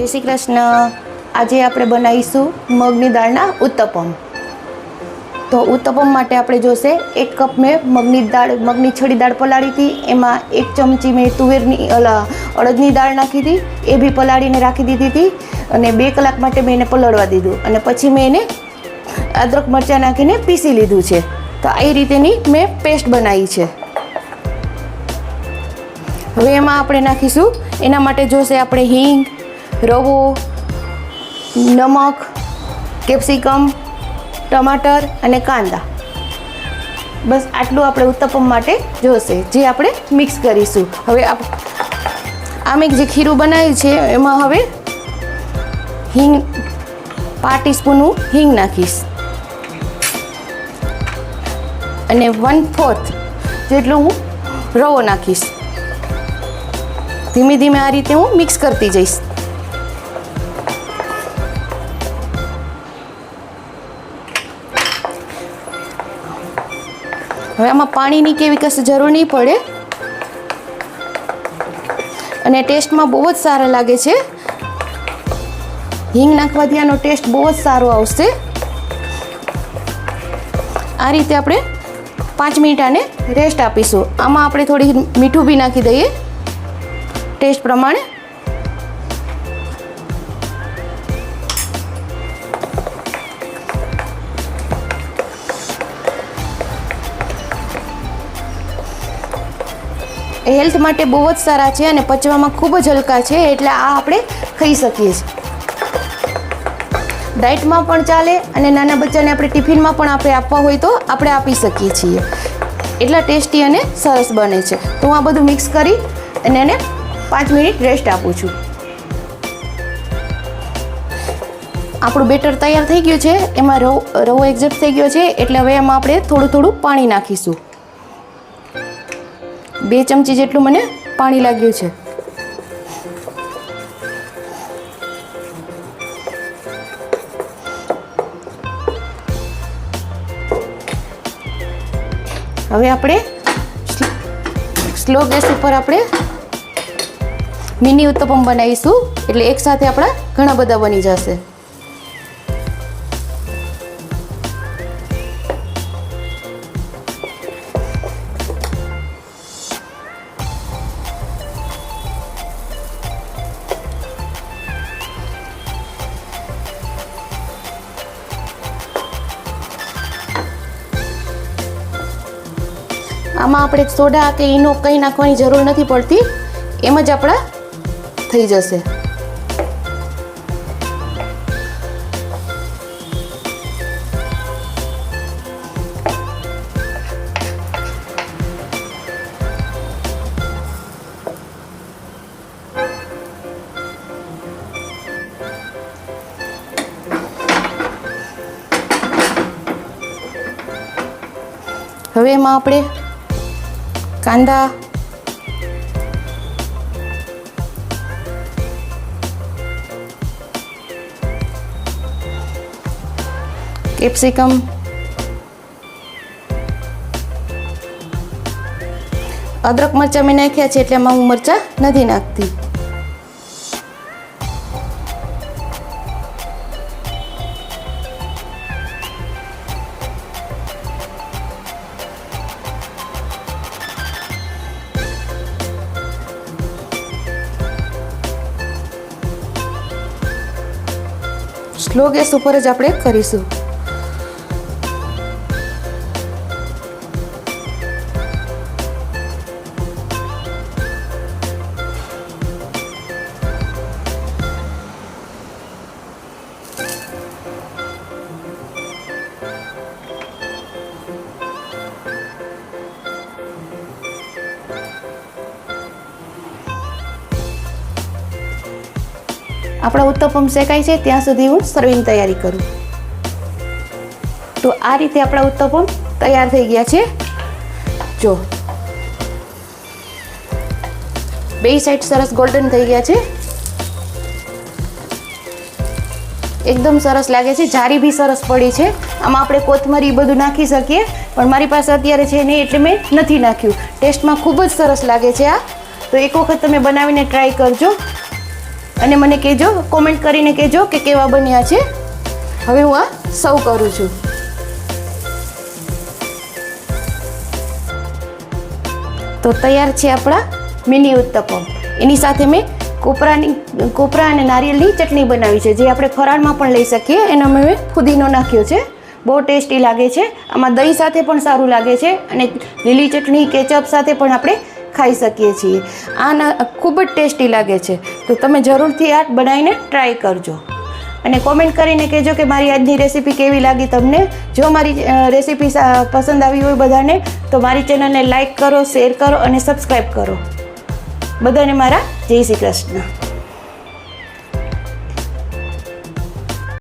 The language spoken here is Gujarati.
જય શ્રી કૃષ્ણ। આજે આપણે બનાવીશું મગની દાળના ઉત્તપમ। તો ઉત્તપમ માટે આપણે જોશે 1 કપ મેં મગની છડી દાળ પલાળી હતી, એમાં 1 ચમચી મેં તુવેરની અડદની દાળ નાખી હતી, એ બી પલાળીને રાખી દીધી હતી અને 2 કલાક માટે મેં એને પલળવા દીધું અને પછી મેં એને અદરક મરચાં નાખીને પીસી લીધું છે। તો આ રીતેની મેં પેસ્ટ બનાવી છે। હવે એમાં આપણે નાખીશું, એના માટે જોશે આપણે હિંગ, રવો, નમક, કેપ્સિકમ, ટમાટર અને કાંદા। બસ આટલું આપણે ઉત્તપમ માટે જોશે, જે આપણે મિક્સ કરીશું। હવે આ મેં જે ખીરું બનાવ્યું છે એમાં હવે હિંગ 5 ટીસ્પૂન હું હિંગ નાખીશ અને 1/4 જેટલું હું રવો નાખીશ। ધીમે ધીમે આ રીતે હું મિક્સ કરતી જઈશ। હવે આમાં પાણીની કેવી કશી જરૂર નહીં પડે અને ટેસ્ટમાં બહુ જ સારા લાગે છે। હિંગ નાખવાથી આનો ટેસ્ટ બહુ જ સારો આવશે। આ રીતે આપણે 5 મિનિટ આને રેસ્ટ આપીશું। આમાં આપણે થોડી મીઠું બી નાખી દઈએ ટેસ્ટ પ્રમાણે। એ હેલ્થ માટે બહુ જ સારા છે અને પચવામાં ખૂબ જ હલકા છે, એટલે આ આપણે ખાઈ શકીએ છીએ। ડાયટમાં પણ ચાલે અને નાના બચ્ચાને આપણે ટિફિનમાં પણ આપણે આપવા હોય તો આપણે આપી શકીએ છીએ। એટલા ટેસ્ટી અને સરસ બને છે। તો હું આ બધું મિક્સ કરી અને એને 5 મિનિટ રેસ્ટ આપું છું। આપણું બેટર તૈયાર થઈ ગયું છે, એમાં રવો એક્ઝેક્ટ થઈ ગયો છે, એટલે હવે એમાં આપણે થોડું થોડું પાણી નાખીશું। 2 ચમચી જેટલું મને પાણી લાગ્યું છે। હવે આપણે સ્લો ગેસ ઉપર આપણે મિની ઉત્તપમ બનાવીશું, એટલે એકસાથે આપણા ઘણા બધા બની જશે। આમાં આપણે સોડા કે ઈનો કંઈ નાખવાની જરૂર નથી પડતી, એમ જ આપણા થઈ જશે। હવે એમાં આપણે કાંદા, કેપ્સિકમ, અદરક મરચાં મેં નાખ્યા છે એટલે એમાં હું મરચાં નથી નાખતી। સ્લો ગેસ ઉપર જ આપણે કરીશું। આપણા ઉત્તપમ શેકાય છે ત્યાં સુધી હું સર્વિંગ તૈયારી કરું। તો આ રીતે આપણા ઉત્તપમ તૈયાર થઈ ગયા છે। જો 2 સાઈડ સરસ ગોલ્ડન થઈ ગયા છે, એકદમ સરસ લાગે છે। જારી બી સરસ પડી છે। આમાં આપણે કોથમરી બધું નાખી શકીએ, પણ મારી પાસે અત્યારે છે નહીં એટલે મેં નથી નાખ્યું। ટેસ્ટમાં ખૂબ જ સરસ લાગે છે આ। તો એક વખત તમે બનાવીને ટ્રાય કરજો। અને મને કહેજો, કોમેન્ટ કરીને કહેજો કે કેવા બન્યા છે. હવે હું આ સર્વ કરું છું. તો તૈયાર છે આપણા મિની ઉત્તપમ. એની સાથે મેં કોપરા અને નારિયેળની ચટણી બનાવી છે, જે આપણે ફરાળમાં પણ લઈ શકીએ. એનો મેં ફુદીનો નાખ્યો છે. બહુ ટેસ્ટી લાગે છે. આમાં દહીં સાથે પણ સારું લાગે છે અને લીલી ચટણી કેચઅપ સાથે પણ આપણે ખાઈ શકીએ છીએ. આ ખૂબ જ ટેસ્ટી લાગે છે. તો તમે જરૂરથી આ બનાવીને ટ્રાય કરજો અને કોમેન્ટ કરીને કહેજો કે મારી આજની રેસીપી કેવી લાગી તમને. જો મારી રેસીપી પસંદ આવી હોય બધાને, તો મારી ચેનલને લાઈક કરો, શેર કરો અને સબસ્ક્રાઈબ કરો. બધાને મારા જય શ્રી કૃષ્ણ.